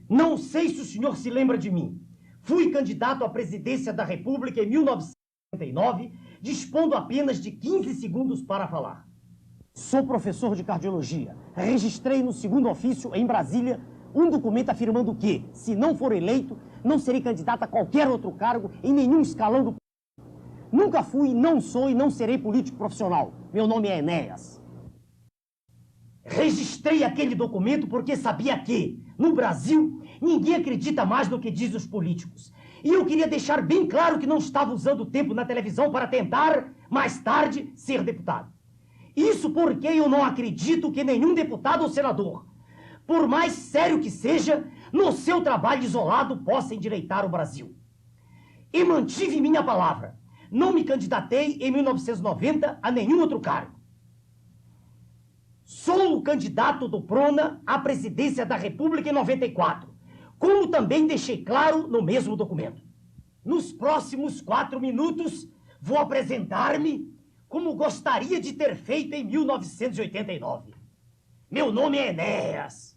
Não sei se o senhor se lembra de mim. Fui candidato à presidência da República em 1959, dispondo apenas de 15 segundos para falar. Sou professor de cardiologia. Registrei no segundo ofício, em Brasília, um documento afirmando que, se não for eleito, não serei candidato a qualquer outro cargo em nenhum escalão do... Nunca fui, não sou e não serei político profissional. Meu nome é Enéas. Registrei aquele documento porque sabia que, no Brasil, ninguém acredita mais no que dizem os políticos. E eu queria deixar bem claro que não estava usando o tempo na televisão para tentar, mais tarde, ser deputado. Isso porque eu não acredito que nenhum deputado ou senador, por mais sério que seja, no seu trabalho isolado possa endireitar o Brasil. E mantive minha palavra. Não me candidatei em 1990 a nenhum outro cargo. Sou o candidato do Prona à presidência da República em 94, como também deixei claro no mesmo documento. Nos próximos 4 minutos, vou apresentar-me como gostaria de ter feito em 1989. Meu nome é Enéas.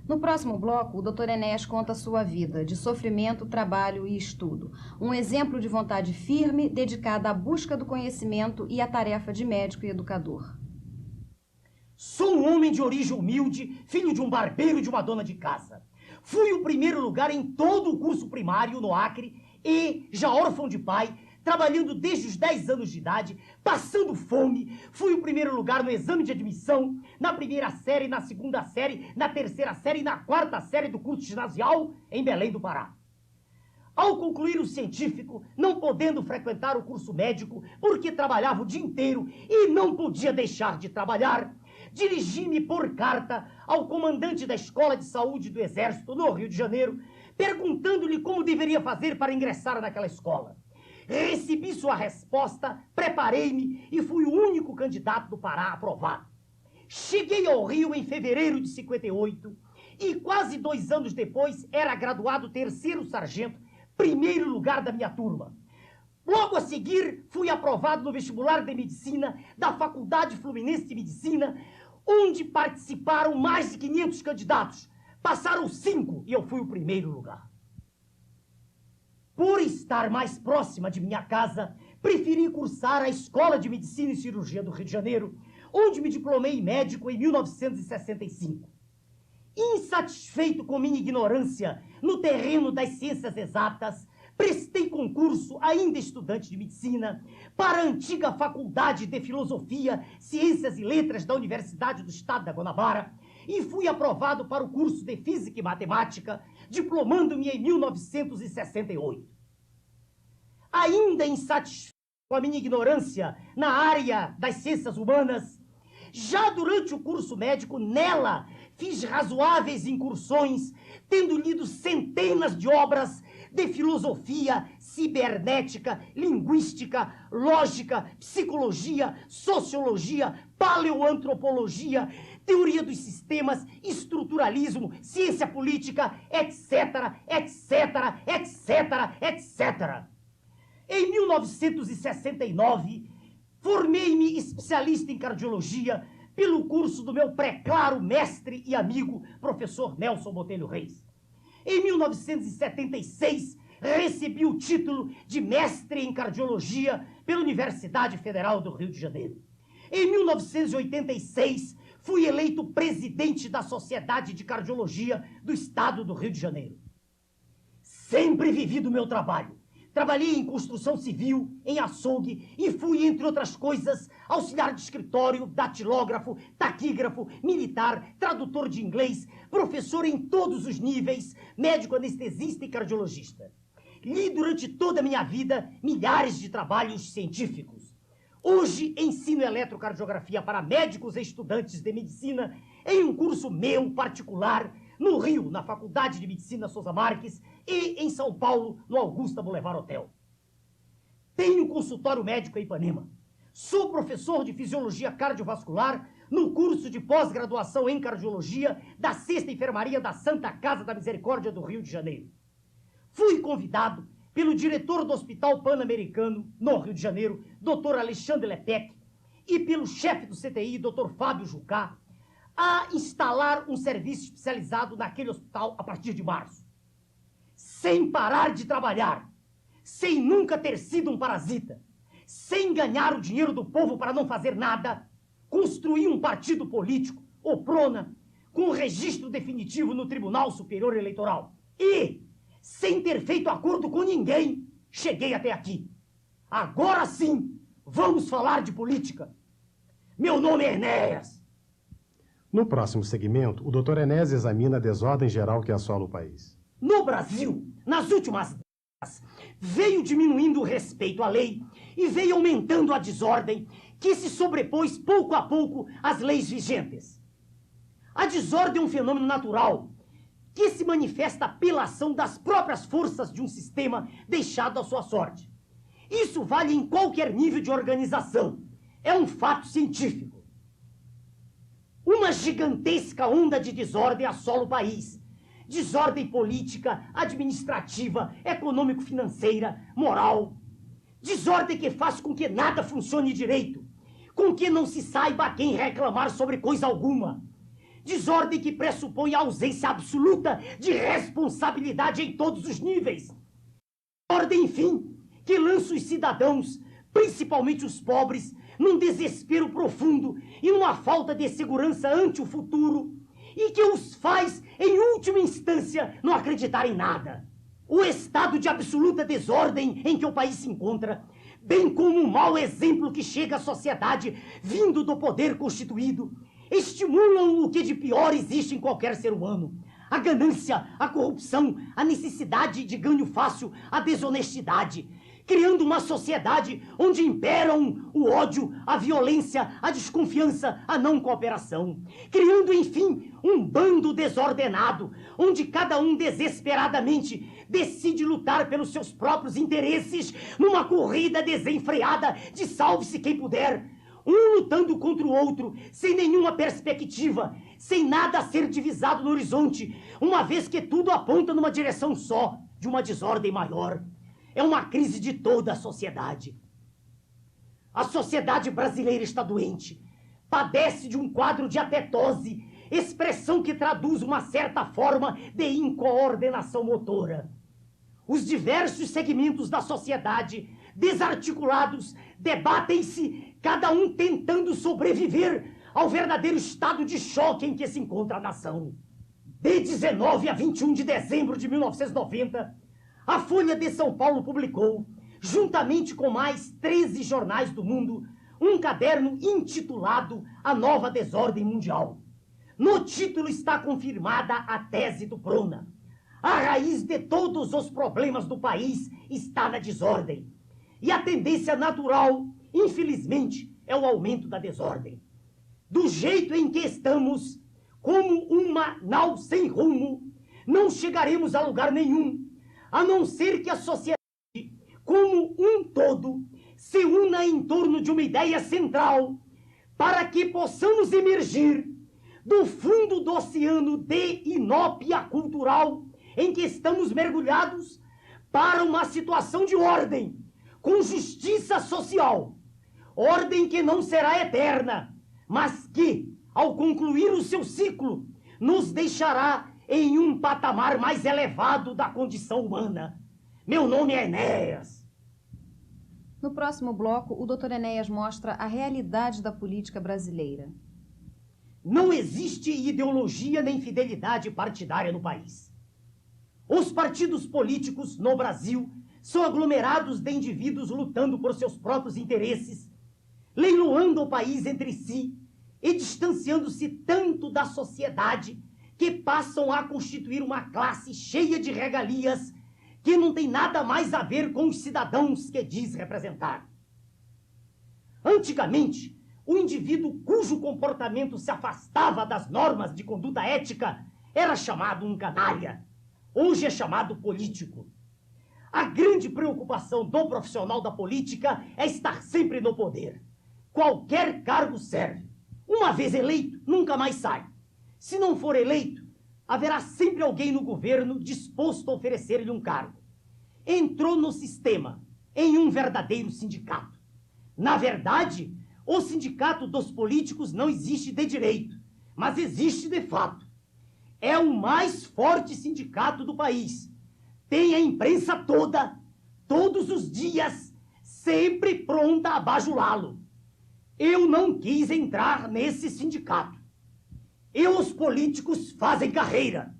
No próximo bloco, o Dr. Enéas conta a sua vida, de sofrimento, trabalho e estudo. Um exemplo de vontade firme, dedicada à busca do conhecimento e à tarefa de médico e educador. Sou um homem de origem humilde, filho de um barbeiro e de uma dona de casa. Fui o primeiro lugar em todo o curso primário no Acre e, já órfão de pai, trabalhando desde os 10 anos de idade, passando fome, fui o primeiro lugar no exame de admissão, na primeira série, na segunda série, na terceira série e na quarta série do curso ginasial em Belém do Pará. Ao concluir o científico, não podendo frequentar o curso médico, porque trabalhava o dia inteiro e não podia deixar de trabalhar, dirigi-me por carta ao comandante da Escola de Saúde do Exército, no Rio de Janeiro, perguntando-lhe como deveria fazer para ingressar naquela escola. Recebi sua resposta, preparei-me e fui o único candidato do Pará aprovado. Cheguei ao Rio em fevereiro de 58 e quase 2 anos depois era graduado 3º sargento, primeiro lugar da minha turma. Logo a seguir, fui aprovado no vestibular de medicina da Faculdade Fluminense de Medicina, onde participaram mais de 500 candidatos. Passaram 5 e eu fui o primeiro lugar. Por estar mais próxima de minha casa, preferi cursar a Escola de Medicina e Cirurgia do Rio de Janeiro, onde me diplomei médico em 1965. Insatisfeito com minha ignorância no terreno das ciências exatas, prestei concurso, ainda estudante de medicina, para a antiga Faculdade de Filosofia, Ciências e Letras da Universidade do Estado da Guanabara e fui aprovado para o curso de Física e Matemática, diplomando-me em 1968. Ainda insatisfeito com a minha ignorância na área das ciências humanas, já durante o curso médico, nela, fiz razoáveis incursões, tendo lido centenas de obras de filosofia, cibernética, linguística, lógica, psicologia, sociologia, paleoantropologia, teoria dos sistemas, estruturalismo, ciência política, etc, etc, etc, etc. Em 1969, formei-me especialista em cardiologia pelo curso do meu pré-claro mestre e amigo, professor Nelson Botelho Reis. Em 1976, recebi o título de mestre em cardiologia pela Universidade Federal do Rio de Janeiro. Em 1986, fui eleito presidente da Sociedade de Cardiologia do Estado do Rio de Janeiro. Sempre vivi do meu trabalho. Trabalhei em construção civil, em açougue e fui, entre outras coisas, auxiliar de escritório, datilógrafo, taquígrafo, militar, tradutor de inglês, professor em todos os níveis, médico anestesista e cardiologista. Li durante toda a minha vida milhares de trabalhos científicos. Hoje ensino eletrocardiografia para médicos e estudantes de medicina em um curso meu particular, no Rio, na Faculdade de Medicina Souza Marques, e em São Paulo, no Augusta Boulevard Hotel. Tenho consultório médico em Ipanema. Sou professor de Fisiologia Cardiovascular no curso de pós-graduação em Cardiologia da 6ª Enfermaria da Santa Casa da Misericórdia do Rio de Janeiro. fui convidado pelo diretor do Hospital Pan-Americano, no Rio de Janeiro, Dr. Alexandre Lepec, e pelo chefe do CTI, Dr. Fábio Jucá, a instalar um serviço especializado naquele hospital a partir de março. Sem parar de trabalhar, sem nunca ter sido um parasita, sem ganhar o dinheiro do povo para não fazer nada, construí um partido político, o PRONA, com registro definitivo no Tribunal Superior Eleitoral. E, sem ter feito acordo com ninguém, cheguei até aqui. Agora sim, vamos falar de política. Meu nome é Enéas. No próximo segmento, o Dr. Enéas examina a desordem geral que assola o país. No Brasil, nas últimas décadas, veio diminuindo o respeito à lei e veio aumentando a desordem que se sobrepôs pouco a pouco às leis vigentes. A desordem é um fenômeno natural que se manifesta pela ação das próprias forças de um sistema deixado à sua sorte. Isso vale em qualquer nível de organização. É um fato científico. Uma gigantesca onda de desordem assola o país. Desordem política, administrativa, econômico-financeira, moral. Desordem que faz com que nada funcione direito, com que não se saiba a quem reclamar sobre coisa alguma. Desordem que pressupõe a ausência absoluta de responsabilidade em todos os níveis. Desordem, enfim, que lança os cidadãos, principalmente os pobres, num desespero profundo e numa falta de segurança ante o futuro, e que os faz, em última instância, não acreditar em nada. O estado de absoluta desordem em que o país se encontra, bem como um mau exemplo que chega à sociedade vindo do poder constituído, estimulam o que de pior existe em qualquer ser humano: a ganância, a corrupção, a necessidade de ganho fácil, a desonestidade, criando uma sociedade onde imperam o ódio, a violência, a desconfiança, a não cooperação, criando, enfim, um bando desordenado, onde cada um desesperadamente decide lutar pelos seus próprios interesses numa corrida desenfreada de salve-se quem puder, um lutando contra o outro, sem nenhuma perspectiva, sem nada a ser divisado no horizonte, uma vez que tudo aponta numa direção só, de uma desordem maior. É uma crise de toda a sociedade. A sociedade brasileira está doente, padece de um quadro de atetose, expressão que traduz uma certa forma de incoordenação motora. Os diversos segmentos da sociedade, desarticulados, debatem-se, cada um tentando sobreviver ao verdadeiro estado de choque em que se encontra a nação. De 19 a 21 de dezembro de 1990, a Folha de São Paulo publicou, juntamente com mais 13 jornais do mundo, um caderno intitulado A Nova Desordem Mundial. No título está confirmada a tese do PRONA. A raiz de todos os problemas do país está na desordem. E a tendência natural, infelizmente, é o aumento da desordem. Do jeito em que estamos, como uma nau sem rumo, não chegaremos a lugar nenhum, a não ser que a sociedade, como um todo, se una em torno de uma ideia central, para que possamos emergir do fundo do oceano de inópia cultural em que estamos mergulhados para uma situação de ordem, com justiça social. Ordem que não será eterna, mas que, ao concluir o seu ciclo, nos deixará em um patamar mais elevado da condição humana. Meu nome é Enéas. No próximo bloco, o Dr. Enéas mostra a realidade da política brasileira. Não existe ideologia nem fidelidade partidária no país. Os partidos políticos no Brasil são aglomerados de indivíduos lutando por seus próprios interesses, leiloando o país entre si e distanciando-se tanto da sociedade que passam a constituir uma classe cheia de regalias que não tem nada mais a ver com os cidadãos que diz representar. Antigamente, o indivíduo cujo comportamento se afastava das normas de conduta ética era chamado um canalha. Hoje é chamado político. A grande preocupação do profissional da política é estar sempre no poder. Qualquer cargo serve. Uma vez eleito, nunca mais sai. Se não for eleito, haverá sempre alguém no governo disposto a oferecer-lhe um cargo. Entrou no sistema em um verdadeiro sindicato. Na verdade, o sindicato dos políticos não existe de direito, mas existe de fato. É o mais forte sindicato do país. Tem a imprensa toda, todos os dias, sempre pronta a bajulá-lo. Eu não quis entrar nesse sindicato. E os políticos fazem carreira.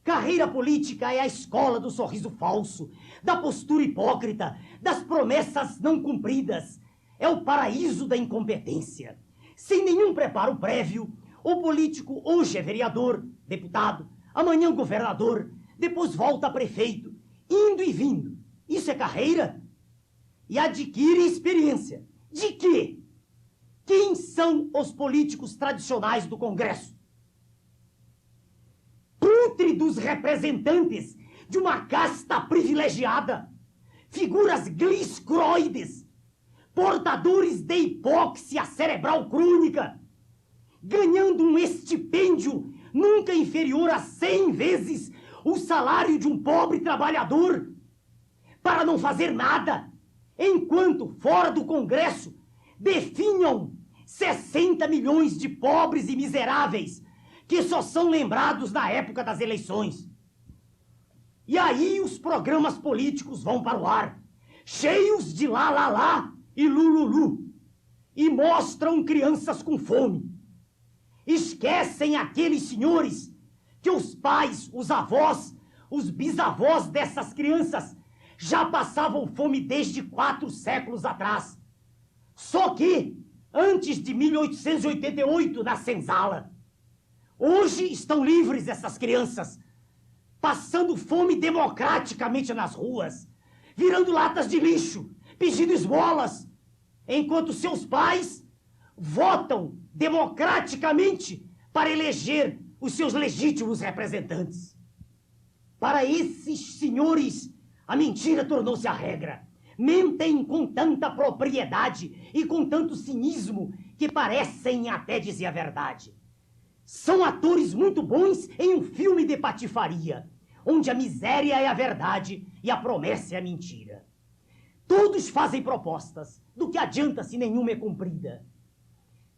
Carreira política é a escola do sorriso falso, da postura hipócrita, das promessas não cumpridas. É o paraíso da incompetência. Sem nenhum preparo prévio, o político hoje é vereador, deputado, amanhã governador, depois volta a prefeito, indo e vindo. Isso é carreira? E adquire experiência. De quê? Quem são os políticos tradicionais do Congresso? Pútridos representantes de uma casta privilegiada, figuras gliscroides, portadores de hipóxia cerebral crônica, ganhando um estipêndio nunca inferior a 100 vezes o salário de um pobre trabalhador, para não fazer nada, enquanto fora do Congresso definham 60 milhões de pobres e miseráveis que só são lembrados na época das eleições. E aí os programas políticos vão para o ar, cheios de lá, lá, lá e lululu, e mostram crianças com fome. Esquecem aqueles senhores que os pais, os avós, os bisavós dessas crianças já passavam fome desde 4 séculos atrás. Só que, antes de 1888, na senzala. Hoje estão livres essas crianças, passando fome democraticamente nas ruas, virando latas de lixo, pedindo esmolas, enquanto seus pais votam democraticamente para eleger os seus legítimos representantes. Para esses senhores, a mentira tornou-se a regra. Mentem com tanta propriedade e com tanto cinismo que parecem até dizer a verdade. São atores muito bons em um filme de patifaria, onde a miséria é a verdade e a promessa é a mentira. Todos fazem propostas, do que adianta se nenhuma é cumprida.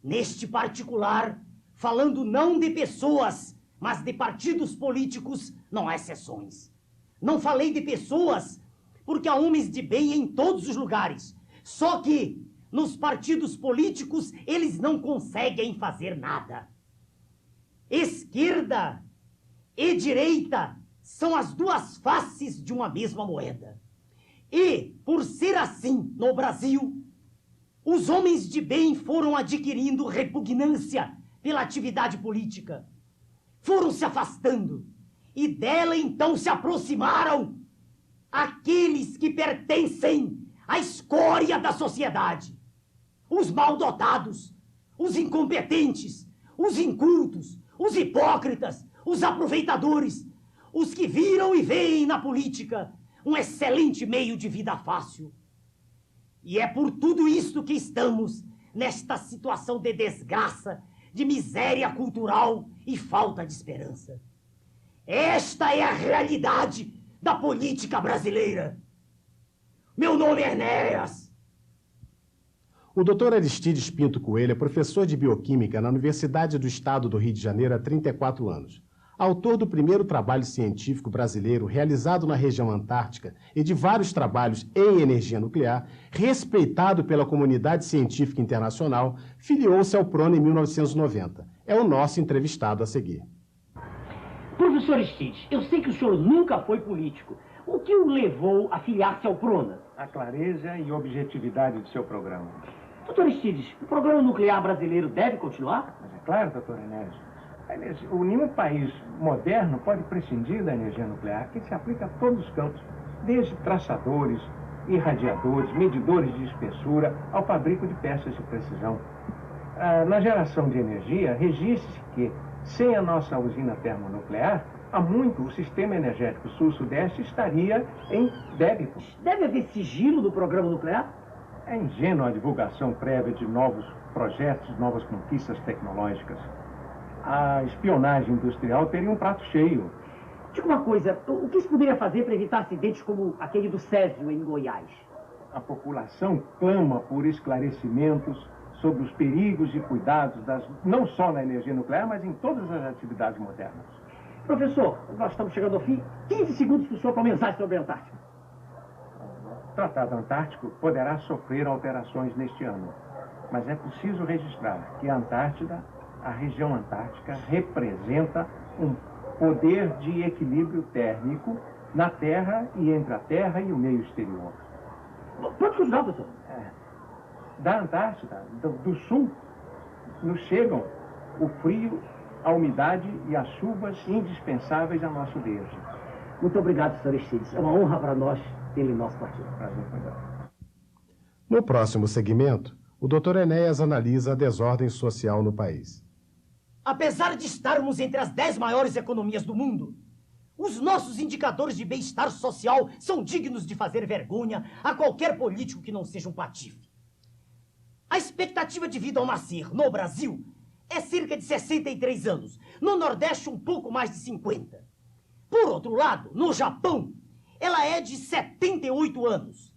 Neste particular, falando não de pessoas, mas de partidos políticos, não há exceções. Não falei de pessoas, porque há homens de bem em todos os lugares. Só que, nos partidos políticos, eles não conseguem fazer nada. Esquerda e direita são as duas faces de uma mesma moeda. E, por ser assim no Brasil, os homens de bem foram adquirindo repugnância pela atividade política. Foram se afastando. E dela então se aproximaram aqueles que pertencem à escória da sociedade. Os mal-dotados, os incompetentes, os incultos, os hipócritas, os aproveitadores, os que viram e veem na política um excelente meio de vida fácil. E é por tudo isto que estamos nesta situação de desgraça, de miséria cultural e falta de esperança. Esta é a realidade da política brasileira. Meu nome é Enéas. O Dr. Aristides Pinto Coelho é professor de bioquímica na Universidade do Estado do Rio de Janeiro há 34 anos. Autor do primeiro trabalho científico brasileiro realizado na região antártica e de vários trabalhos em energia nuclear, respeitado pela comunidade científica internacional, filiou-se ao PRONA em 1990. É o nosso entrevistado a seguir. Professor Aristides, eu sei que o senhor nunca foi político. O que o levou a filiar-se ao PRONA? A clareza e objetividade do seu programa. Doutor Aristides, o programa nuclear brasileiro deve continuar? Mas é claro, doutor Enéas. Nenhum país moderno pode prescindir da energia nuclear, que se aplica a todos os campos, desde traçadores, irradiadores, medidores de espessura, ao fabrico de peças de precisão. Na geração de energia, registre-se que, sem a nossa usina termonuclear, há muito o sistema energético sul-sudeste estaria em débito. Deve haver sigilo do programa nuclear? É ingênua a divulgação prévia de novos projetos, novas conquistas tecnológicas. a espionagem industrial teria um prato cheio. Diga uma coisa, o que se poderia fazer para evitar acidentes como aquele do Césio em Goiás? A população clama por esclarecimentos sobre os perigos e cuidados, não só na energia nuclear, mas em todas as atividades modernas. Professor, nós estamos chegando ao fim. 15 segundos para o senhor para mensagem sobre a Antártida. O Tratado Antártico poderá sofrer alterações neste ano, mas é preciso registrar que a Antártida, a região antártica, representa um poder de equilíbrio térmico na Terra e entre a Terra e o meio exterior. Pode continuar, professor. Da Antártida, do sul, nos chegam o frio, a umidade e as chuvas indispensáveis a nosso verde. Muito obrigado, senhor Aristides. É uma honra para nós tê-lo em nosso partido. Prazer foi meu. No próximo segmento, o Dr. Enéas analisa a desordem social no país. Apesar de estarmos entre as 10 maiores economias do mundo, os nossos indicadores de bem-estar social são dignos de fazer vergonha a qualquer político que não seja um patife. A expectativa de vida ao nascer no Brasil é cerca de 63 anos, no Nordeste um pouco mais de 50. Por outro lado, no Japão, ela é de 78 anos.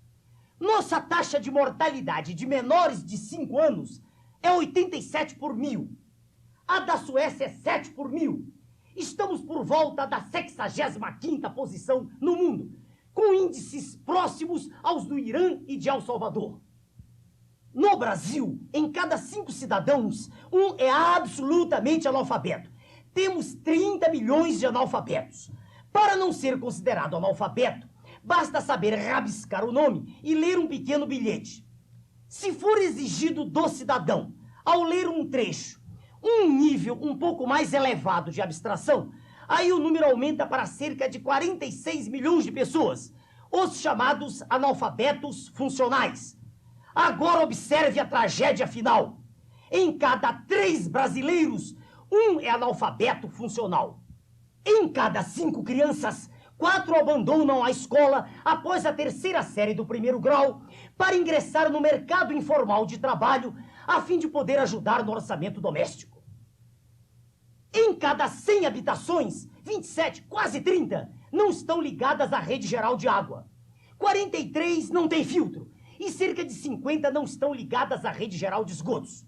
Nossa taxa de mortalidade de menores de 5 anos é 87 por mil. A da Suécia é 7 por mil. Estamos por volta da 65ª posição no mundo, com índices próximos aos do Irã e de El Salvador. No Brasil, em cada 5 cidadãos, um é absolutamente analfabeto. Temos 30 milhões de analfabetos. Para não ser considerado analfabeto, basta saber rabiscar o nome e ler um pequeno bilhete. Se for exigido do cidadão, ao ler um trecho, um nível um pouco mais elevado de abstração, aí o número aumenta para cerca de 46 milhões de pessoas, os chamados analfabetos funcionais. Agora observe a tragédia final. Em cada 3 brasileiros, um é analfabeto funcional. Em cada 5 crianças, 4 abandonam a escola após a 3ª série do 1º grau para ingressar no mercado informal de trabalho a fim de poder ajudar no orçamento doméstico. Em cada 100 habitações, 27, quase 30, não estão ligadas à rede geral de água. 43 não têm filtro e cerca de 50 não estão ligadas à rede geral de esgotos.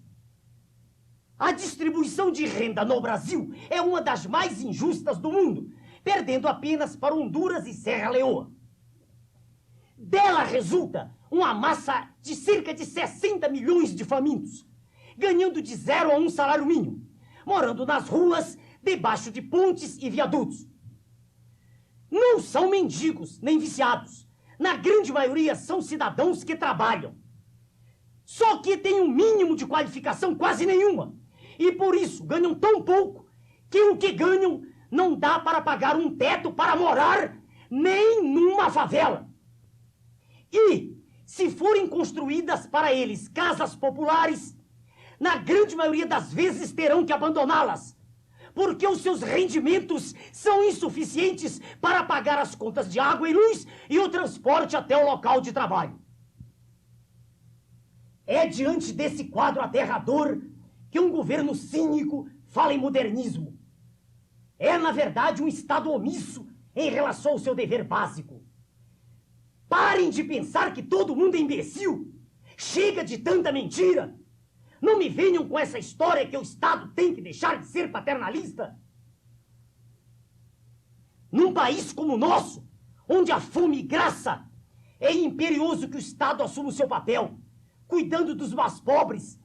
A distribuição de renda no Brasil é uma das mais injustas do mundo, perdendo apenas para Honduras e Serra Leoa. Dela resulta uma massa de cerca de 60 milhões de famintos, ganhando de 0 a 1 salário mínimo, morando nas ruas, debaixo de pontes e viadutos. Não são mendigos nem viciados. Na grande maioria são cidadãos que trabalham. Só que têm um mínimo de qualificação quase nenhuma. E por isso ganham tão pouco que o que ganham não dá para pagar um teto para morar nem numa favela. E, se forem construídas para eles casas populares, na grande maioria das vezes terão que abandoná-las, porque os seus rendimentos são insuficientes para pagar as contas de água e luz e o transporte até o local de trabalho. É diante desse quadro aterrador que um governo cínico fala em modernismo. É, na verdade, um Estado omisso em relação ao seu dever básico. Parem de pensar que todo mundo é imbecil. Chega de tanta mentira. Não me venham com essa história que o Estado tem que deixar de ser paternalista. Num país como o nosso, onde a fome graça, é imperioso que o Estado assuma o seu papel, cuidando dos mais pobres,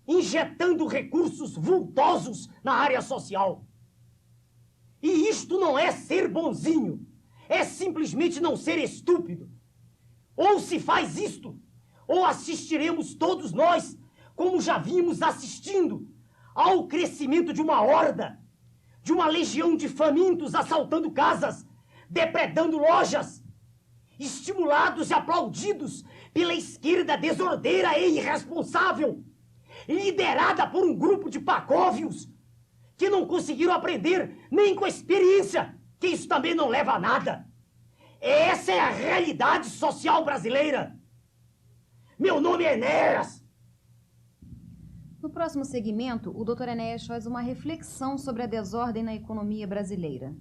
injetando recursos vultosos na área social. E isto não é ser bonzinho, é simplesmente não ser estúpido. Ou se faz isto, ou assistiremos todos nós, como já vimos assistindo, ao crescimento de uma horda, de uma legião de famintos assaltando casas, depredando lojas, estimulados e aplaudidos pela esquerda desordeira e irresponsável, liderada por um grupo de pacóvios que não conseguiram aprender nem com a experiência, que isso também não leva a nada. Essa é a realidade social brasileira. Meu nome é Enéas. No próximo segmento, o Dr. Enéas faz uma reflexão sobre a desordem na economia brasileira.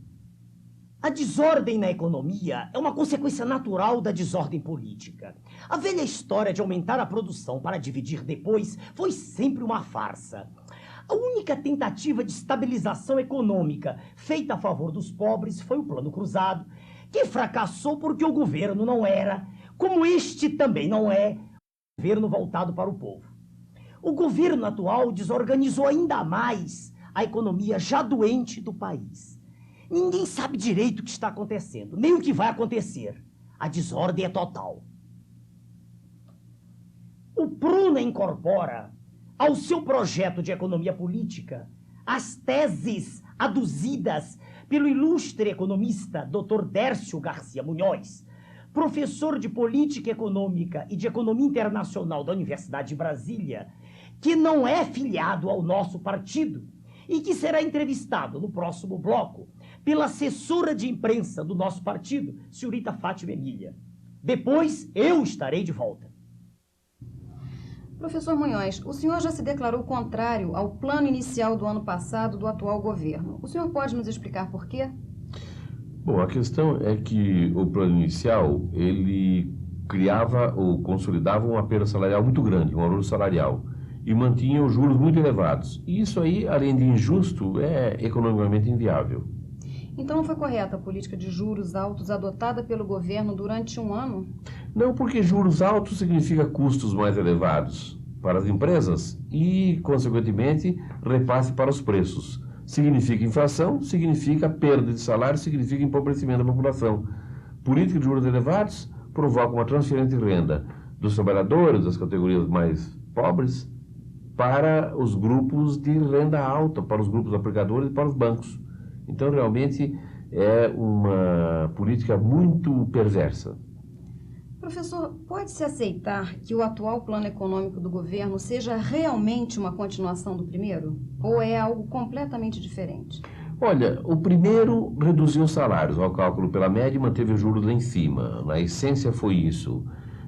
A desordem na economia é uma consequência natural da desordem política. A velha história de aumentar a produção para dividir depois foi sempre uma farsa. A única tentativa de estabilização econômica feita a favor dos pobres foi o Plano Cruzado, que fracassou porque o governo não era, como este também não é, um governo voltado para o povo. O governo atual desorganizou ainda mais a economia já doente do país. Ninguém sabe direito o que está acontecendo, nem o que vai acontecer. A desordem é total. O Pruna incorpora ao seu projeto de economia política as teses aduzidas pelo ilustre economista Dr. Dércio Garcia Munhoz, professor de Política Econômica e de Economia Internacional da Universidade de Brasília, que não é filiado ao nosso partido e que será entrevistado no próximo bloco pela assessora de imprensa do nosso partido, senhorita Fátima Emília. Depois eu estarei de volta. Professor Munhoz, o senhor já se declarou contrário ao plano inicial do ano passado do atual governo. O senhor pode nos explicar por quê? Bom, a questão é que o plano inicial, ele criava ou consolidava uma perda salarial muito grande, um aumento salarial, e mantinha os juros muito elevados. E isso aí, além de injusto, é economicamente inviável. Então não foi correta a política de juros altos adotada pelo governo durante um ano? Não, porque juros altos significa custos mais elevados para as empresas e, consequentemente, repasse para os preços. Significa inflação, significa perda de salário, significa empobrecimento da população. Política de juros elevados provoca uma transferência de renda dos trabalhadores, das categorias mais pobres, para os grupos de renda alta, para os grupos aplicadores e para os bancos. Então, realmente, é uma política muito perversa. Professor, pode-se aceitar que o atual plano econômico do governo seja realmente uma continuação do primeiro? Ou é algo completamente diferente? Olha, o primeiro reduziu os salários ao cálculo pela média e manteve os juros lá em cima. Na essência foi isso.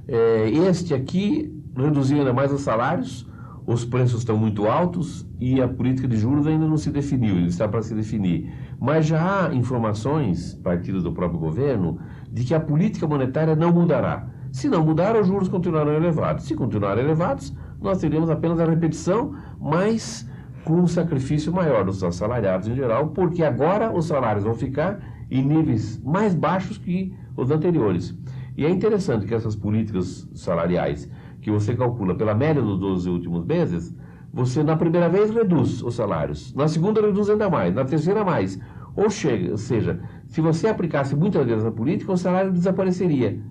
Este aqui reduziu ainda mais os salários, os preços estão muito altos e a política de juros ainda não se definiu, ele está para se definir. Mas já há informações, partidas do próprio governo, de que a política monetária não mudará. Se não mudar, os juros continuarão elevados. Se continuarem elevados, nós teremos apenas a repetição, mas com um sacrifício maior dos assalariados em geral, porque agora os salários vão ficar em níveis mais baixos que os anteriores. E é interessante que essas políticas salariais, que você calcula pela média dos 12 últimos meses, você na primeira vez reduz os salários, na segunda reduz ainda mais, na terceira mais. Ou seja, se você aplicasse muitas vezes a política, o salário desapareceria.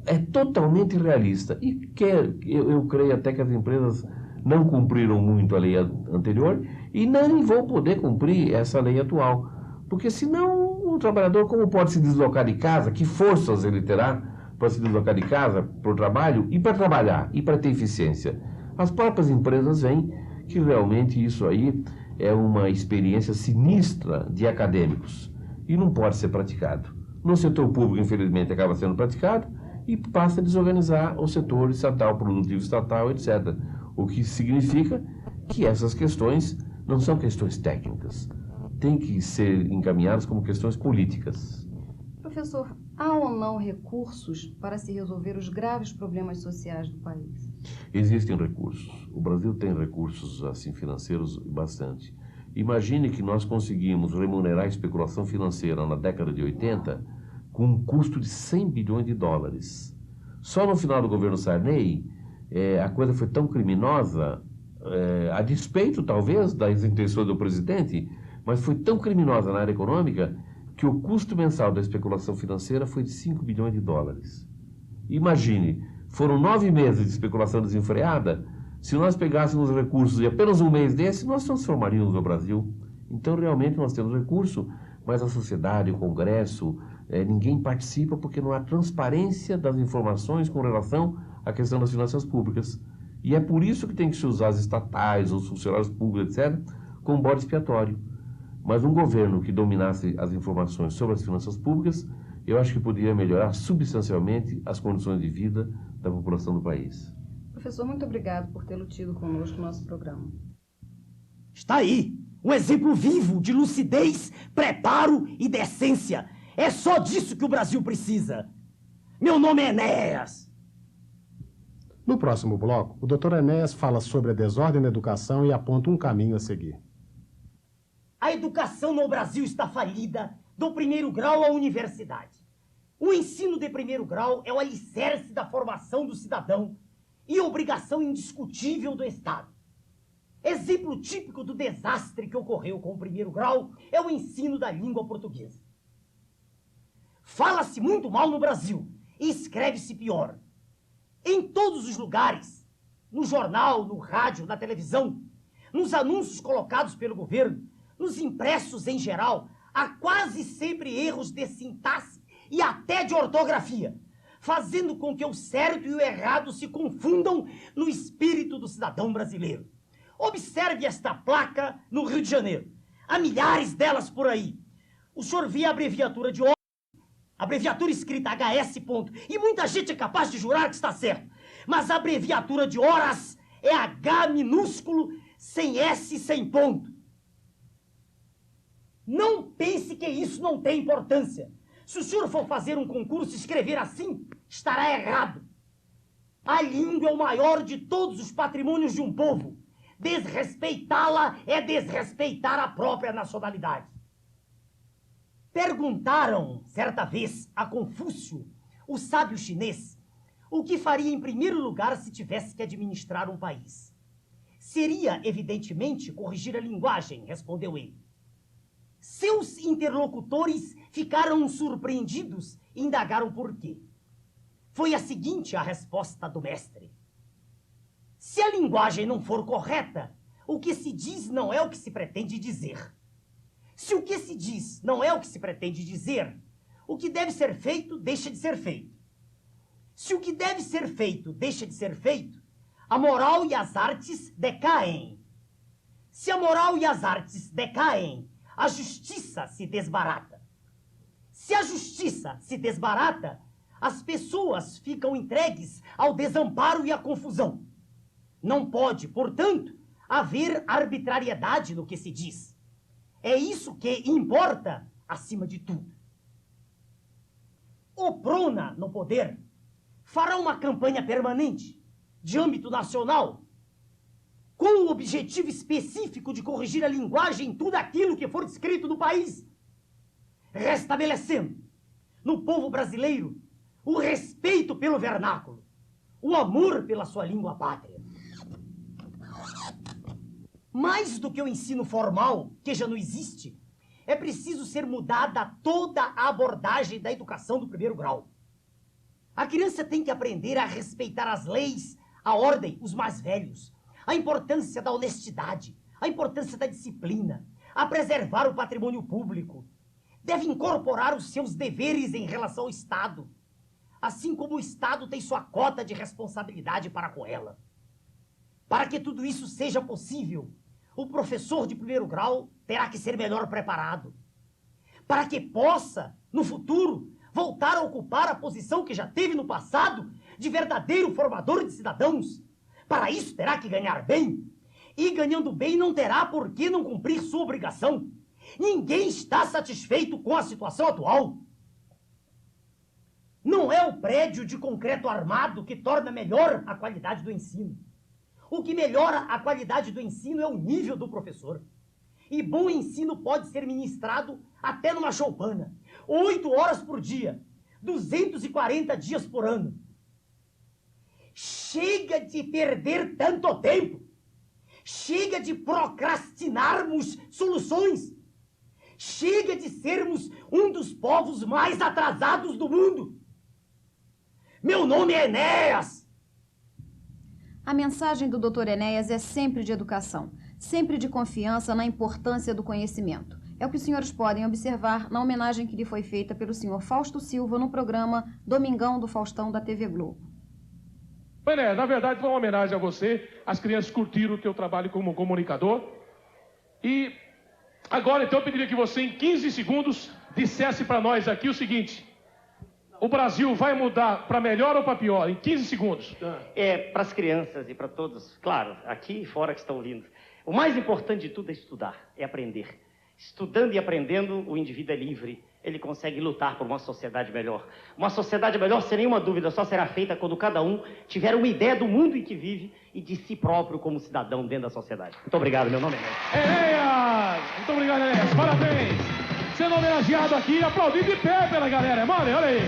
É totalmente irrealista. E eu creio até que as empresas não cumpriram muito a lei anterior e não vão poder cumprir essa lei atual. Porque senão o trabalhador, como pode se deslocar de casa, que forças ele terá para se deslocar de casa para o trabalho e para trabalhar e para ter eficiência? As próprias empresas veem que realmente isso aí é uma experiência sinistra de acadêmicos e não pode ser praticado. No setor público, infelizmente, acaba sendo praticado e passa a desorganizar o setor estatal, produtivo estatal, etc. O que significa que essas questões não são questões técnicas, têm que ser encaminhadas como questões políticas. Professor, há ou não recursos para se resolver os graves problemas sociais do país? Existem recursos. O Brasil tem recursos assim financeiros bastante. Imagine que nós conseguimos remunerar a especulação financeira na década de 80 com um custo de 100 bilhões de dólares. Só no final do governo Sarney, a coisa foi tão criminosa, a despeito talvez das intenções do presidente, mas foi tão criminosa na área econômica que o custo mensal da especulação financeira foi de 5 bilhões de dólares. Imagine, foram 9 meses de especulação desenfreada. Se nós pegássemos recursos de apenas um mês desse, nós transformaríamos o Brasil. Então, realmente, nós temos recurso, mas a sociedade, o Congresso, ninguém participa porque não há transparência das informações com relação à questão das finanças públicas. E é por isso que tem que se usar as estatais, os funcionários públicos, etc., como bode expiatório. Mas um governo que dominasse as informações sobre as finanças públicas, eu acho que poderia melhorar substancialmente as condições de vida da população do país. Professor, muito obrigado por tê-lo tido conosco no nosso programa. Está aí, um exemplo vivo de lucidez, preparo e decência. É só disso que o Brasil precisa. Meu nome é Enéas. No próximo bloco, o Dr. Enéas fala sobre a desordem na educação e aponta um caminho a seguir. A educação no Brasil está falida, do primeiro grau à universidade. O ensino de primeiro grau é o alicerce da formação do cidadão e obrigação indiscutível do Estado. Exemplo típico do desastre que ocorreu com o primeiro grau é o ensino da língua portuguesa. Fala-se muito mal no Brasil e escreve-se pior. Em todos os lugares, no jornal, no rádio, na televisão, nos anúncios colocados pelo governo, nos impressos em geral, há quase sempre erros de sintaxe e até de ortografia, fazendo com que o certo e o errado se confundam no espírito do cidadão brasileiro. Observe esta placa no Rio de Janeiro. Há milhares delas por aí. O senhor vê a abreviatura de horas, abreviatura escrita HS. E muita gente é capaz de jurar que está certo. Mas a abreviatura de horas é H minúsculo, sem S, sem ponto. Não pense que isso não tem importância. Se o senhor for fazer um concurso e escrever assim, estará errado. A língua é o maior de todos os patrimônios de um povo. Desrespeitá-la é desrespeitar a própria nacionalidade. Perguntaram, certa vez, a Confúcio, o sábio chinês, o que faria em primeiro lugar se tivesse que administrar um país. Seria, evidentemente, corrigir a linguagem, respondeu ele. Seus interlocutores ficaram surpreendidos e indagaram por quê. Foi a seguinte a resposta do mestre. Se a linguagem não for correta, o que se diz não é o que se pretende dizer. Se o que se diz não é o que se pretende dizer, o que deve ser feito deixa de ser feito. Se o que deve ser feito deixa de ser feito, a moral e as artes decaem. Se a moral e as artes decaem, a justiça se desbarata. Se a justiça se desbarata, as pessoas ficam entregues ao desamparo e à confusão. Não pode, portanto, haver arbitrariedade no que se diz. É isso que importa acima de tudo. O Prona, no poder, fará uma campanha permanente, de âmbito nacional, com o objetivo específico de corrigir a linguagem em tudo aquilo que for descrito no país, restabelecendo no povo brasileiro o respeito pelo vernáculo, o amor pela sua língua pátria. Mais do que o ensino formal, que já não existe, é preciso ser mudada toda a abordagem da educação do primeiro grau. A criança tem que aprender a respeitar as leis, a ordem, os mais velhos, a importância da honestidade, a importância da disciplina, a preservar o patrimônio público. Deve incorporar os seus deveres em relação ao Estado, assim como o Estado tem sua cota de responsabilidade para com ela. Para que tudo isso seja possível, o professor de primeiro grau terá que ser melhor preparado, para que possa, no futuro, voltar a ocupar a posição que já teve no passado de verdadeiro formador de cidadãos. Para isso terá que ganhar bem, e ganhando bem não terá por que não cumprir sua obrigação. Ninguém está satisfeito com a situação atual. Não é o prédio de concreto armado que torna melhor a qualidade do ensino. O que melhora a qualidade do ensino é o nível do professor. E bom ensino pode ser ministrado até numa choupana, 8 horas por dia, 240 dias por ano. Chega de perder tanto tempo. Chega de procrastinarmos soluções. Chega de sermos um dos povos mais atrasados do mundo. Meu nome é Enéas. A mensagem do Dr. Enéas é sempre de educação, sempre de confiança na importância do conhecimento. É o que os senhores podem observar na homenagem que lhe foi feita pelo senhor Fausto Silva no programa Domingão do Faustão da TV Globo. Enéas, na verdade foi uma homenagem a você. As crianças curtiram o teu trabalho como comunicador. E agora então eu pediria que você em 15 segundos dissesse para nós aqui o seguinte: O Brasil vai mudar para melhor ou para pior? Em 15 segundos. Para as crianças e para todos, claro, aqui e fora que estão vindo. O mais importante de tudo é estudar, é aprender. Estudando e aprendendo, o indivíduo é livre. Ele consegue lutar por uma sociedade melhor. Uma sociedade melhor, sem nenhuma dúvida, só será feita quando cada um tiver uma ideia do mundo em que vive e de si próprio como cidadão dentro da sociedade. Muito obrigado, meu nome é Enéas. Enéas! Muito obrigado, Enéas. Parabéns! Sendo homenageado aqui, aplaudido de pé pela galera. Mano, olha aí.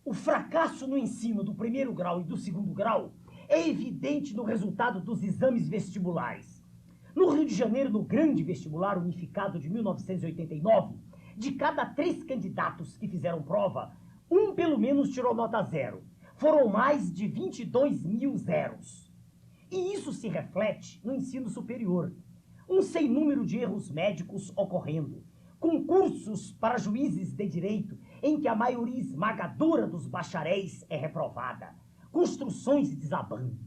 O fracasso no ensino do primeiro grau e do segundo grau é evidente no resultado dos exames vestibulares. No Rio de Janeiro, no grande vestibular unificado de 1989, de cada 3 candidatos que fizeram prova, um pelo menos tirou nota 0. Foram mais de 22 mil zeros. E isso se reflete no ensino superior. Um sem número de erros médicos ocorrendo. Concursos para juízes de direito em que a maioria esmagadora dos bacharéis é reprovada. Construções desabando.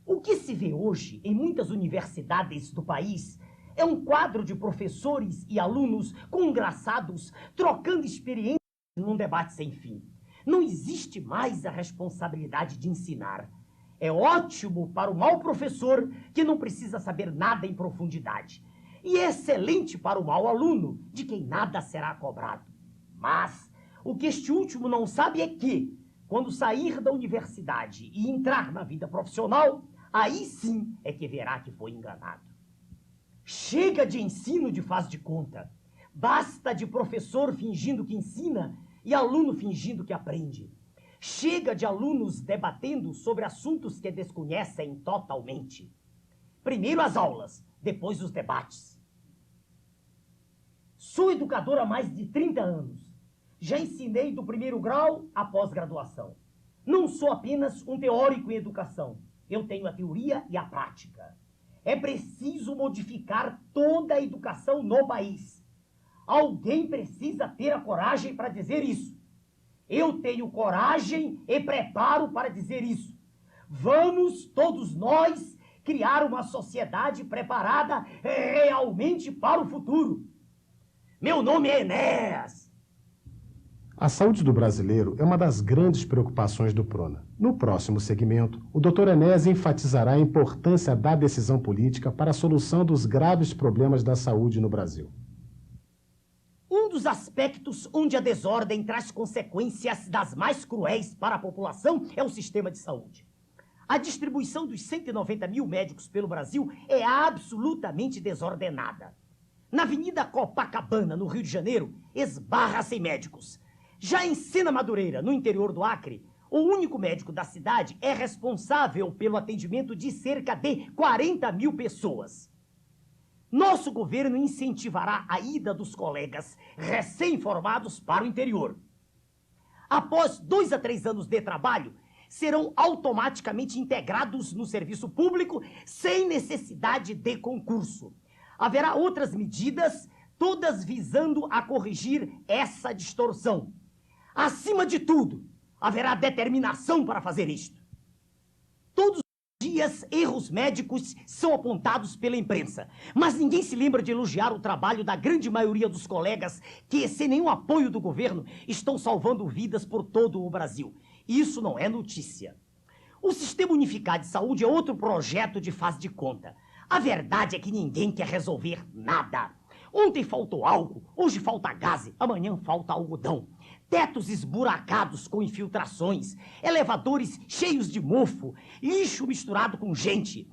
O que se vê hoje em muitas universidades do país é um quadro de professores e alunos congraçados trocando experiências num debate sem fim. Não existe mais a responsabilidade de ensinar. É ótimo para o mau professor que não precisa saber nada em profundidade. E é excelente para o mau aluno, de quem nada será cobrado. Mas o que este último não sabe é que, quando sair da universidade e entrar na vida profissional, aí sim é que verá que foi enganado. Chega de ensino de faz de conta. Basta de professor fingindo que ensina e aluno fingindo que aprende. Chega de alunos debatendo sobre assuntos que desconhecem totalmente. Primeiro as aulas, depois os debates. Sou educador há mais de 30 anos. Já ensinei do primeiro grau à pós-graduação. Não sou apenas um teórico em educação. Eu tenho a teoria e a prática. É preciso modificar toda a educação no país. Alguém precisa ter a coragem para dizer isso. Eu tenho coragem e preparo para dizer isso. Vamos, todos nós, criar uma sociedade preparada realmente para o futuro. Meu nome é Enéas. A saúde do brasileiro é uma das grandes preocupações do Prona. No próximo segmento, o Dr. Enéas enfatizará a importância da decisão política para a solução dos graves problemas da saúde no Brasil. Um dos aspectos onde a desordem traz consequências das mais cruéis para a população é o sistema de saúde. A distribuição dos 190 mil médicos pelo Brasil é absolutamente desordenada. Na Avenida Copacabana, no Rio de Janeiro, esbarra-se médicos. Já em Sena Madureira, no interior do Acre, o único médico da cidade é responsável pelo atendimento de cerca de 40 mil pessoas. Nosso governo incentivará a ida dos colegas recém-formados para o interior. Após 2 a 3 anos de trabalho, serão automaticamente integrados no serviço público sem necessidade de concurso. Haverá outras medidas, todas visando a corrigir essa distorção. Acima de tudo, haverá determinação para fazer isto. Todos os dias, erros médicos são apontados pela imprensa, mas ninguém se lembra de elogiar o trabalho da grande maioria dos colegas que, sem nenhum apoio do governo, estão salvando vidas por todo o Brasil. Isso não é notícia. O Sistema Unificado de Saúde é outro projeto de faz de conta. A verdade é que ninguém quer resolver nada. Ontem faltou álcool, hoje falta gás, amanhã falta algodão. Tetos esburacados com infiltrações, elevadores cheios de mofo, lixo misturado com gente.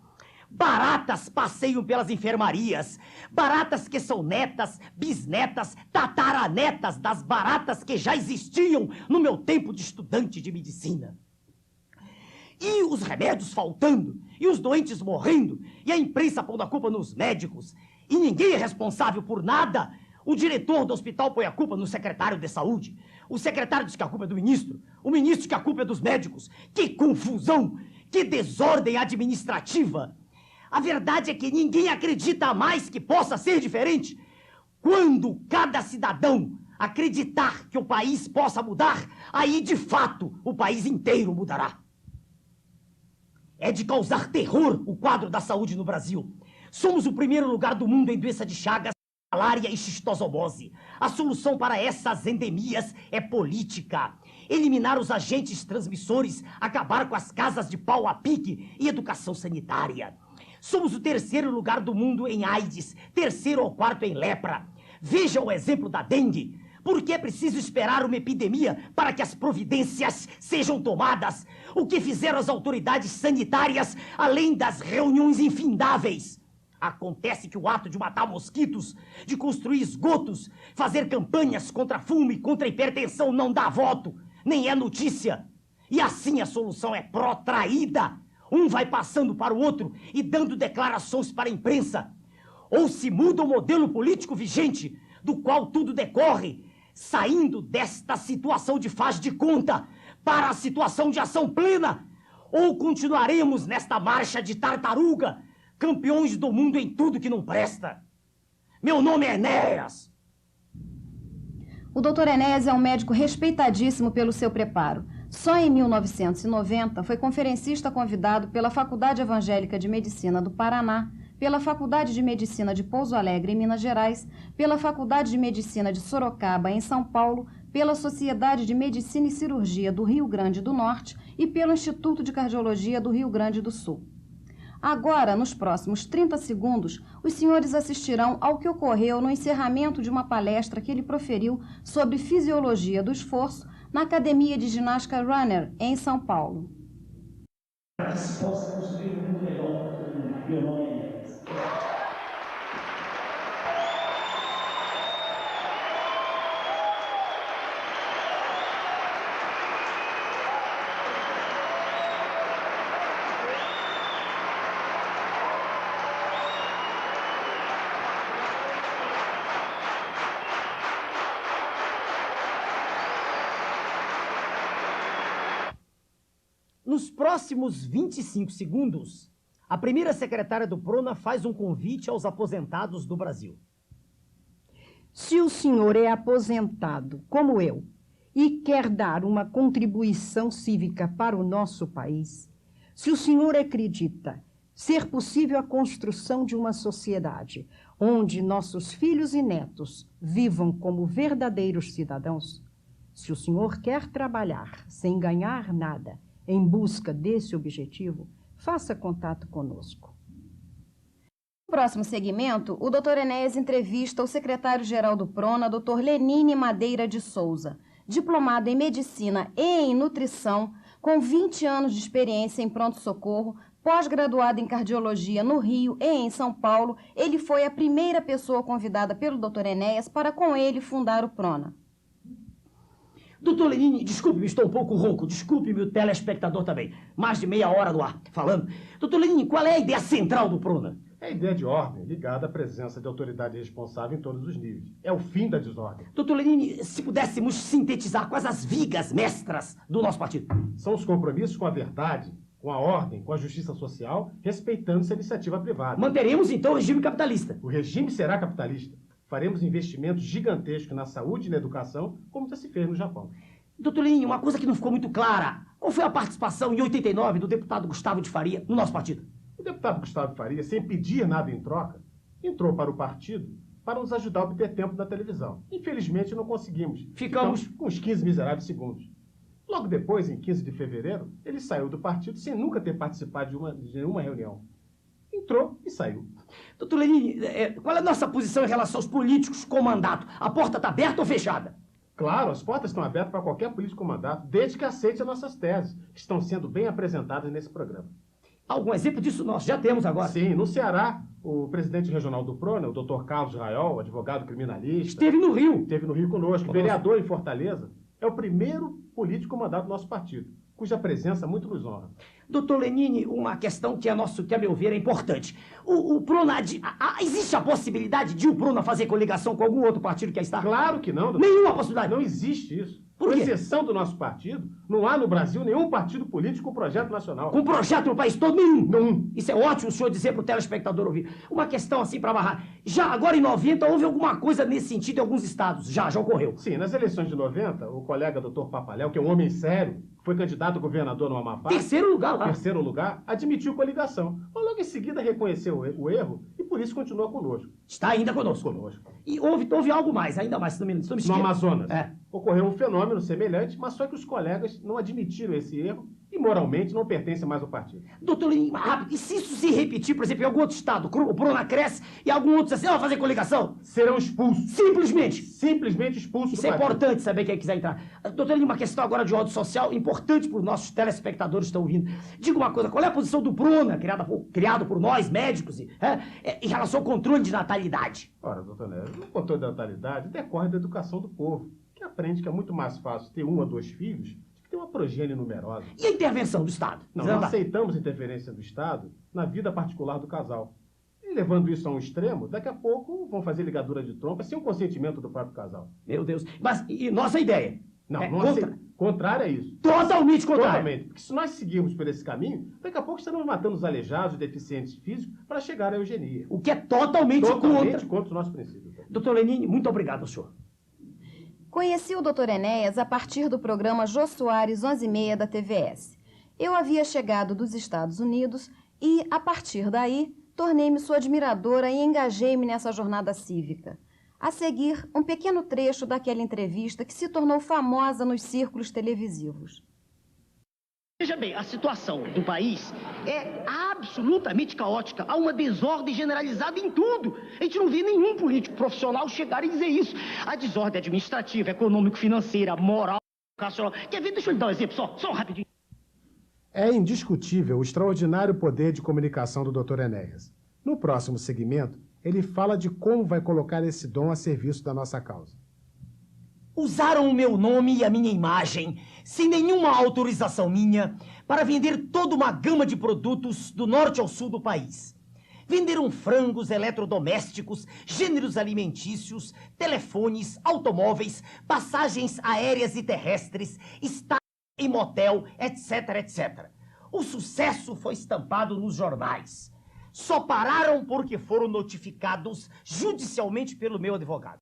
Baratas passeiam pelas enfermarias, baratas que são netas, bisnetas, tataranetas das baratas que já existiam no meu tempo de estudante de medicina. E os remédios faltando, e os doentes morrendo, e a imprensa pondo a culpa nos médicos, e ninguém é responsável por nada. O diretor do hospital põe a culpa no secretário de saúde, o secretário diz que a culpa é do ministro, o ministro diz que a culpa é dos médicos. Que confusão, que desordem administrativa. A verdade é que ninguém acredita mais que possa ser diferente. Quando cada cidadão acreditar que o país possa mudar, aí de fato o país inteiro mudará. É de causar terror o quadro da saúde no Brasil. Somos o primeiro lugar do mundo em doença de Chagas, malária e xistosomose. A solução para essas endemias é política. Eliminar os agentes transmissores, acabar com as casas de pau a pique e educação sanitária. Somos o 3º lugar do mundo em AIDS, 3º ou 4º em lepra. Veja o exemplo da dengue. Por que é preciso esperar uma epidemia para que as providências sejam tomadas? O que fizeram as autoridades sanitárias, além das reuniões infindáveis? Acontece que o ato de matar mosquitos, de construir esgotos, fazer campanhas contra fumo e contra hipertensão não dá voto, nem é notícia. E assim a solução é protraída. Um vai passando para o outro e dando declarações para a imprensa. Ou se muda o modelo político vigente, do qual tudo decorre, saindo desta situação de faz de conta para a situação de ação plena, ou continuaremos nesta marcha de tartaruga, campeões do mundo em tudo que não presta. Meu nome é Enéas. O Dr. Enéas é um médico respeitadíssimo pelo seu preparo. Só em 1990 foi conferencista convidado pela Faculdade Evangélica de Medicina do Paraná, pela Faculdade de Medicina de Pouso Alegre, em Minas Gerais, pela Faculdade de Medicina de Sorocaba, em São Paulo, pela Sociedade de Medicina e Cirurgia do Rio Grande do Norte e pelo Instituto de Cardiologia do Rio Grande do Sul. Agora, nos próximos 30 segundos, os senhores assistirão ao que ocorreu no encerramento de uma palestra que ele proferiu sobre fisiologia do esforço na Academia de Ginástica Runner, em São Paulo. Nos próximos 25 segundos, a primeira secretária do Prona faz um convite aos aposentados do Brasil. Se o senhor é aposentado, como eu, e quer dar uma contribuição cívica para o nosso país, se o senhor acredita ser possível a construção de uma sociedade onde nossos filhos e netos vivam como verdadeiros cidadãos, se o senhor quer trabalhar sem ganhar nada em busca desse objetivo, faça contato conosco. No próximo segmento, o Dr. Enéas entrevista o secretário-geral do Prona, Dr. Lenine Madeira de Souza, diplomado em Medicina e em Nutrição, com 20 anos de experiência em pronto-socorro, pós-graduado em Cardiologia no Rio e em São Paulo. Ele foi a primeira pessoa convidada pelo Dr. Enéas para com ele fundar o Prona. Doutor Lenine, desculpe-me, estou um pouco rouco. Desculpe-me o telespectador também. Mais de meia hora no ar, falando. Doutor Lenine, qual é a ideia central do Prona? É a ideia de ordem ligada à presença de autoridade responsável em todos os níveis. É o fim da desordem. Doutor Lenine, se pudéssemos sintetizar quais as vigas mestras do nosso partido? São os compromissos com a verdade, com a ordem, com a justiça social, respeitando-se a iniciativa privada. Manteremos, então, o regime capitalista. O regime será capitalista. Faremos investimentos gigantescos na saúde e na educação, como já se fez no Japão. Doutor Lenine, uma coisa que não ficou muito clara. Qual foi a participação em 89 do deputado Gustavo de Faria no nosso partido? O deputado Gustavo de Faria, sem pedir nada em troca, entrou para o partido para nos ajudar a obter tempo na televisão. Infelizmente, não conseguimos. Ficamos com uns 15 miseráveis segundos. Logo depois, em 15 de fevereiro, ele saiu do partido sem nunca ter participado de nenhuma reunião. Entrou e saiu. Doutor Lenine, qual é a nossa posição em relação aos políticos com mandato? A porta está aberta ou fechada? Claro, as portas estão abertas para qualquer político com mandato, desde que aceite as nossas teses, que estão sendo bem apresentadas nesse programa. Algum exemplo disso nós já temos agora? Sim, no Ceará, o presidente regional do Prona, o Dr. Carlos Raiol, advogado criminalista... Esteve no Rio. Esteve no Rio conosco, vereador em Fortaleza. É o primeiro político com mandato do nosso partido, cuja presença muito nos honra. Doutor Lenine, uma questão que a meu ver, é importante. O Prona, existe a possibilidade de o Prona fazer coligação com algum outro partido que aí está? Claro que não, doutor. Nenhuma possibilidade? Não existe isso. Por quê? Com exceção do nosso partido, não há no Brasil nenhum partido político com projeto nacional. Com projeto no país todo? Nenhum? Não. Isso é ótimo o senhor dizer para o telespectador ouvir. Uma questão assim para amarrar. Já agora em 90 houve alguma coisa nesse sentido em alguns estados? Já ocorreu? Sim, nas eleições de 90, o colega Dr. Papaléu, que é um homem sério, foi candidato a governador no Amapá. Terceiro lugar lá. Terceiro lugar, admitiu coligação. Mas logo em seguida reconheceu o erro e por isso continua conosco. Está ainda conosco. E houve algo mais, ainda mais, se não me No esqueço. Amazonas, É. ocorreu um fenômeno semelhante, mas só que os colegas não admitiram esse erro e moralmente não pertencem mais ao partido. Doutor Lenin, rápido, e se isso se repetir, por exemplo, em algum outro estado, o Prona cresce e algum outro assim, vai fazer coligação? Serão expulsos. Simplesmente. Simplesmente expulsos Isso do é partido. importante saber quem quiser entrar. Doutor Lenin, uma questão agora de ordem social importante para os nossos telespectadores que estão ouvindo. Diga uma coisa, qual é a posição do Prona, criado por nós, médicos, em relação ao controle de natalidade? Ora, doutor Neves, o controle da natalidade decorre da educação do povo, que aprende que é muito mais fácil ter 1 ou 2 filhos do que ter uma progênie numerosa. E a intervenção do Estado? Não aceitamos interferência do Estado na vida particular do casal. E levando isso a um extremo, daqui a pouco vão fazer ligadura de trompa sem o consentimento do próprio casal. Meu Deus. Mas, e nossa ideia? Não, Contra. Contrário a isso. Totalmente contrário. Totalmente. Porque se nós seguirmos por esse caminho, daqui a pouco estaremos matando os aleijados e deficientes físicos para chegar à eugenia. O que é totalmente contra o nosso princípio. Doutor Lenin, muito obrigado ao senhor. Conheci o Dr. Enéas a partir do programa Jô Soares 11h30 da TVS. Eu havia chegado dos Estados Unidos e, a partir daí, tornei-me sua admiradora e engajei-me nessa jornada cívica. A seguir, um pequeno trecho daquela entrevista que se tornou famosa nos círculos televisivos. Veja bem, a situação do país é absolutamente caótica. Há uma desordem generalizada em tudo. A gente não vê nenhum político profissional chegar e dizer isso. A desordem administrativa, econômico-financeira, moral, educacional. Quer ver? Deixa eu lhe dar um exemplo só rapidinho. É indiscutível o extraordinário poder de comunicação do Dr. Enéas. No próximo segmento, ele fala de como vai colocar esse dom a serviço da nossa causa. Usaram o meu nome e a minha imagem, sem nenhuma autorização minha, para vender toda uma gama de produtos do norte ao sul do país. Venderam frangos, eletrodomésticos, gêneros alimentícios, telefones, automóveis, passagens aéreas e terrestres, estádios e motel, etc, etc. O sucesso foi estampado nos jornais. Só pararam porque foram notificados judicialmente pelo meu advogado.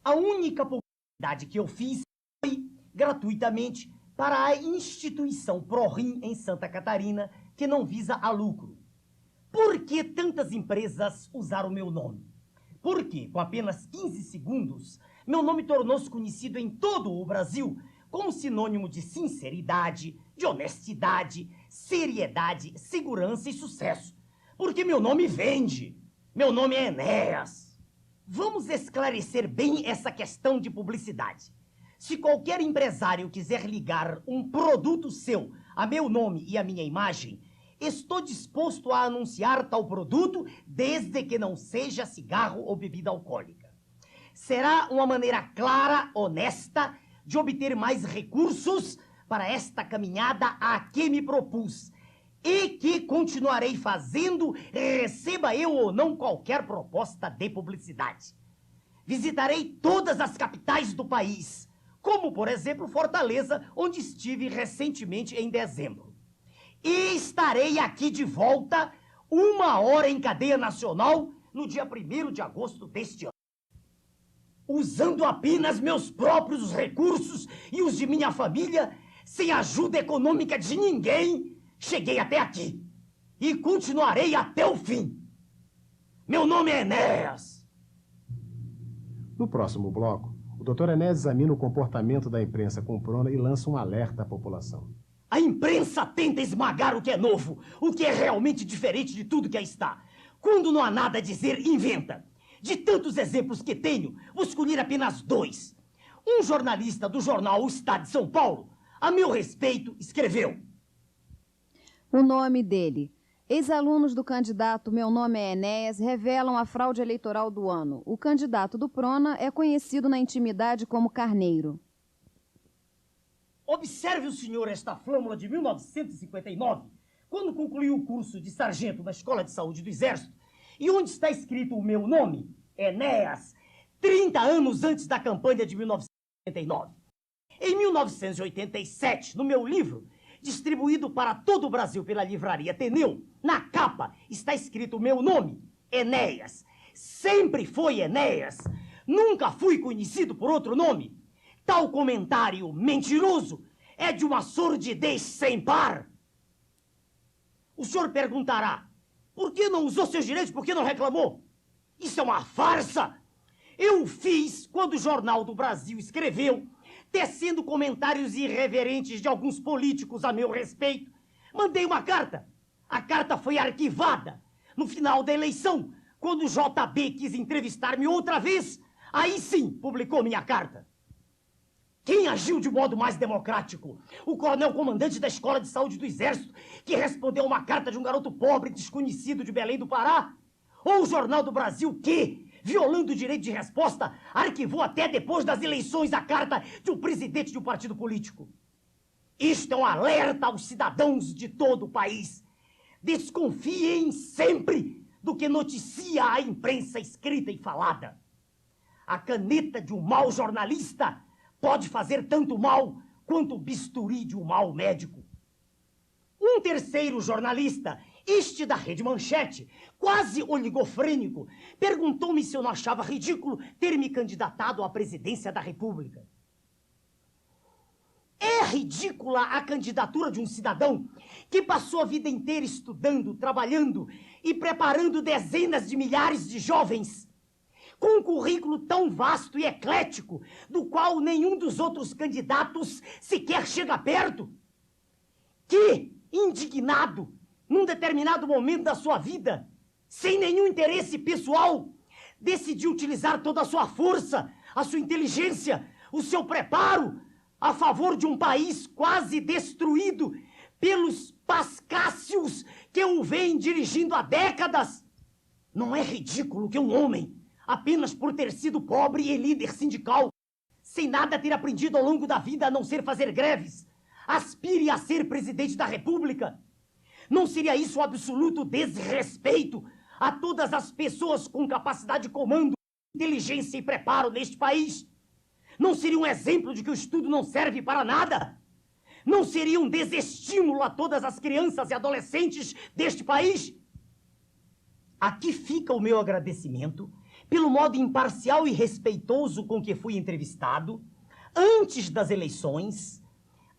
A única publicidade que eu fiz foi gratuitamente para a instituição ProRim em Santa Catarina, que não visa a lucro. Por que tantas empresas usaram meu nome? Porque, com apenas 15 segundos, meu nome tornou-se conhecido em todo o Brasil como sinônimo de sinceridade, de honestidade, seriedade, segurança e sucesso. Porque meu nome vende. Meu nome é Enéas. Vamos esclarecer bem essa questão de publicidade. Se qualquer empresário quiser ligar um produto seu a meu nome e a minha imagem, estou disposto a anunciar tal produto desde que não seja cigarro ou bebida alcoólica. Será uma maneira clara, honesta, de obter mais recursos para esta caminhada a que me propus e que continuarei fazendo, receba eu ou não qualquer proposta de publicidade. Visitarei todas as capitais do país, como, por exemplo, Fortaleza, onde estive recentemente em dezembro. E estarei aqui de volta 1 hora em cadeia nacional no dia 1º de agosto deste ano. Usando apenas meus próprios recursos e os de minha família, sem ajuda econômica de ninguém, cheguei até aqui. E continuarei até o fim. Meu nome é Enéas. No próximo bloco, o Dr. Enéas examina o comportamento da imprensa com Prona e lança um alerta à população. A imprensa tenta esmagar o que é novo, o que é realmente diferente de tudo que aí está. Quando não há nada a dizer, inventa. De tantos exemplos que tenho, vou escolher apenas 2. Um jornalista do jornal O Estado de São Paulo, a meu respeito, escreveu: O nome dele. Ex-alunos do candidato Meu Nome é Enéas revelam a fraude eleitoral do ano. O candidato do Prona é conhecido na intimidade como Carneiro. Observe o senhor esta flâmula de 1959, quando concluiu o curso de sargento na Escola de Saúde do Exército, e onde está escrito o meu nome, Enéas, 30 anos antes da campanha de 1989. Em 1987, no meu livro, distribuído para todo o Brasil pela livraria Ateneu, na capa está escrito o meu nome, Enéas. Sempre foi Enéas. Nunca fui conhecido por outro nome. Tal comentário mentiroso é de uma sordidez sem par. O senhor perguntará: Por que não usou seus direitos? Por que não reclamou? Isso é uma farsa! Eu fiz quando o Jornal do Brasil escreveu, tecendo comentários irreverentes de alguns políticos a meu respeito. Mandei uma carta. A carta foi arquivada. No final da eleição, quando o JB quis entrevistar-me outra vez, aí sim publicou minha carta. Quem agiu de modo mais democrático? O coronel comandante da Escola de Saúde do Exército, que respondeu a uma carta de um garoto pobre desconhecido de Belém do Pará? Ou o Jornal do Brasil que, violando o direito de resposta, arquivou até depois das eleições a carta de um presidente de um partido político? Isto é um alerta aos cidadãos de todo o país. Desconfiem sempre do que noticia a imprensa escrita e falada. A caneta de um mau jornalista pode fazer tanto mal quanto o bisturi de um mau médico. Um terceiro jornalista, este da Rede Manchete, quase oligofrênico, perguntou-me se eu não achava ridículo ter me candidatado à presidência da República. É ridícula a candidatura de um cidadão que passou a vida inteira estudando, trabalhando e preparando dezenas de milhares de jovens, com um currículo tão vasto e eclético, do qual nenhum dos outros candidatos sequer chega perto, que, indignado, num determinado momento da sua vida, sem nenhum interesse pessoal, decidiu utilizar toda a sua força, a sua inteligência, o seu preparo, a favor de um país quase destruído pelos pascácios que o vêm dirigindo há décadas. Não é ridículo que um homem, apenas por ter sido pobre e líder sindical, sem nada ter aprendido ao longo da vida a não ser fazer greves, aspire a ser presidente da República? Não seria isso um absoluto desrespeito a todas as pessoas com capacidade de comando, inteligência e preparo neste país? Não seria um exemplo de que o estudo não serve para nada? Não seria um desestímulo a todas as crianças e adolescentes deste país? Aqui fica o meu agradecimento pelo modo imparcial e respeitoso com que fui entrevistado, antes das eleições,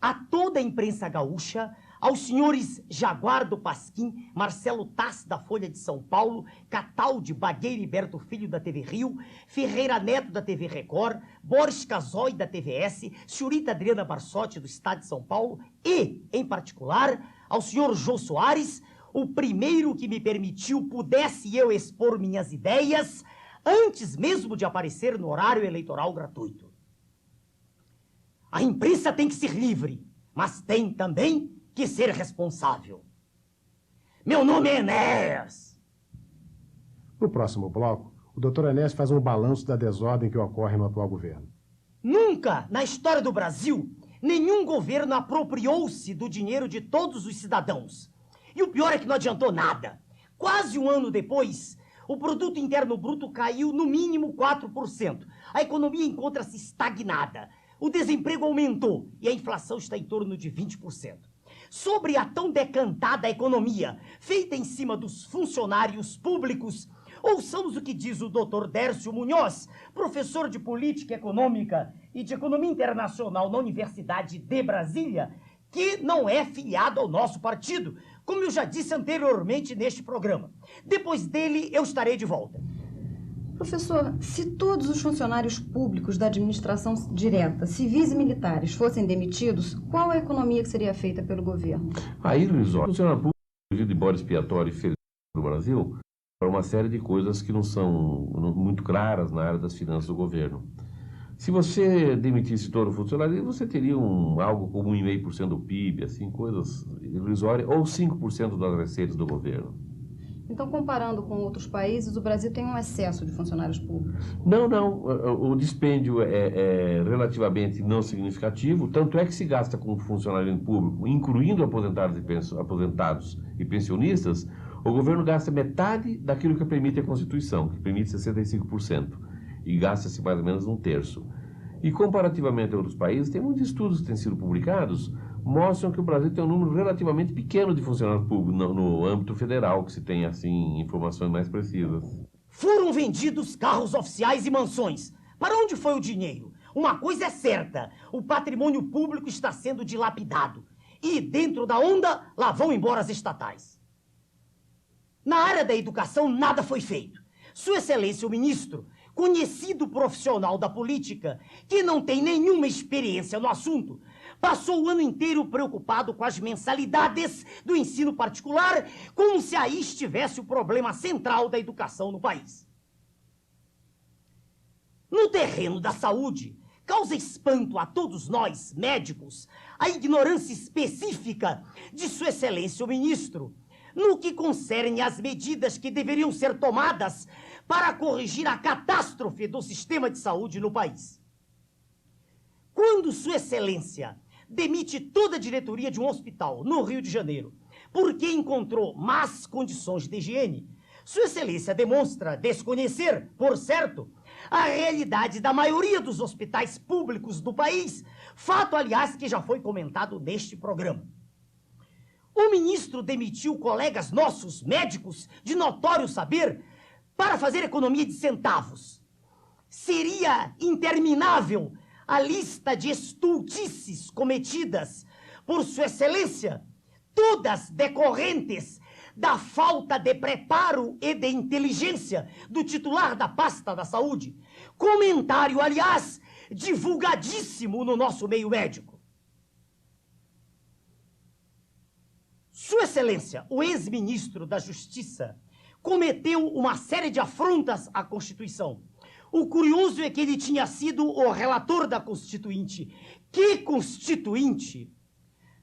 a toda a imprensa gaúcha, aos senhores Jaguar do Pasquim, Marcelo Tass da Folha de São Paulo, Cataldi, Bagueira e Berto Filho da TV Rio, Ferreira Neto da TV Record, Boris Casoy da TVS, senhorita Adriana Barsotti do Estado de São Paulo e, em particular, ao senhor Jô Soares, o primeiro que me permitiu pudesse eu expor minhas ideias antes mesmo de aparecer no horário eleitoral gratuito. A imprensa tem que ser livre, mas tem também que ser responsável. Meu nome é Enéas. No próximo bloco, o Dr. Enéas faz um balanço da desordem que ocorre no atual governo. Nunca, na história do Brasil, nenhum governo apropriou-se do dinheiro de todos os cidadãos. E o pior é que não adiantou nada. Quase um ano depois, o produto interno bruto caiu no mínimo 4%. A economia encontra-se estagnada. O desemprego aumentou e a inflação está em torno de 20%. Sobre a tão decantada economia, feita em cima dos funcionários públicos, ouçamos o que diz o Dr. Dércio Munhoz, professor de Política Econômica e de Economia Internacional na Universidade de Brasília, que não é filiado ao nosso partido, como eu já disse anteriormente neste programa. Depois dele, eu estarei de volta. Professor, se todos os funcionários públicos da administração direta, civis e militares, fossem demitidos, qual a economia que seria feita pelo governo? A irrisória. O funcionário público de bode expiatório e feliz no Brasil para uma série de coisas que não são muito claras na área das finanças do governo. Se você demitisse todo o funcionário, você teria algo como 1,5% do PIB, assim, coisas irrisórias, ou 5% das receitas do governo. Então, comparando com outros países, o Brasil tem um excesso de funcionários públicos? Não. O dispêndio é relativamente não significativo, tanto é que se gasta com funcionário público, incluindo aposentados e pensionistas, o governo gasta metade daquilo que permite a Constituição, que permite 65%, e gasta-se mais ou menos 1/3. E comparativamente a outros países, tem muitos estudos que têm sido publicados, mostram que o Brasil tem um número relativamente pequeno de funcionários públicos no âmbito federal, que se tem, assim, informações mais precisas. Foram vendidos carros oficiais e mansões. Para onde foi o dinheiro? Uma coisa é certa, o patrimônio público está sendo dilapidado. E, dentro da onda, lá vão embora as estatais. Na área da educação, nada foi feito. Sua Excelência, o ministro, conhecido profissional da política, que não tem nenhuma experiência no assunto, passou o ano inteiro preocupado com as mensalidades do ensino particular, como se aí estivesse o problema central da educação no país. No terreno da saúde, causa espanto a todos nós, médicos, a ignorância específica de Sua Excelência, o ministro, no que concerne às medidas que deveriam ser tomadas para corrigir a catástrofe do sistema de saúde no país. Quando Sua Excelência demite toda a diretoria de um hospital no Rio de Janeiro porque encontrou más condições de higiene, Sua Excelência demonstra desconhecer, por certo, a realidade da maioria dos hospitais públicos do país, fato, aliás, que já foi comentado neste programa. O ministro demitiu colegas nossos, médicos, de notório saber, para fazer economia de centavos. Seria interminável a lista de estultices cometidas por Sua Excelência, todas decorrentes da falta de preparo e de inteligência do titular da pasta da saúde. Comentário, aliás, divulgadíssimo no nosso meio médico. Sua Excelência, o ex-ministro da Justiça, cometeu uma série de afrontas à Constituição. O curioso é que ele tinha sido o relator da Constituinte. Que Constituinte?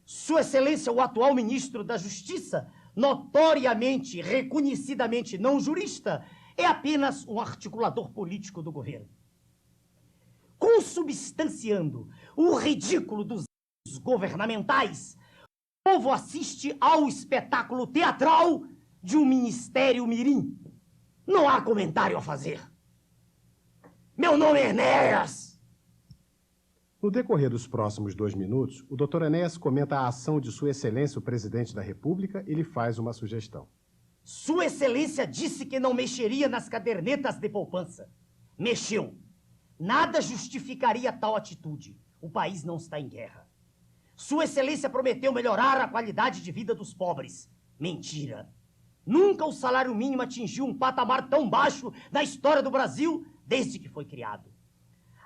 Sua Excelência, o atual ministro da Justiça, notoriamente, reconhecidamente não jurista, é apenas um articulador político do governo. Consubstanciando o ridículo dos governamentais, o povo assiste ao espetáculo teatral de um ministério mirim. Não há comentário a fazer. Meu nome é Enéas. No decorrer dos próximos 2 minutos, o Dr. Enéas comenta a ação de Sua Excelência, o Presidente da República, e lhe faz uma sugestão. Sua Excelência disse que não mexeria nas cadernetas de poupança. Mexeu. Nada justificaria tal atitude. O país não está em guerra. Sua Excelência prometeu melhorar a qualidade de vida dos pobres. Mentira. Nunca o salário mínimo atingiu um patamar tão baixo na história do Brasil desde que foi criado.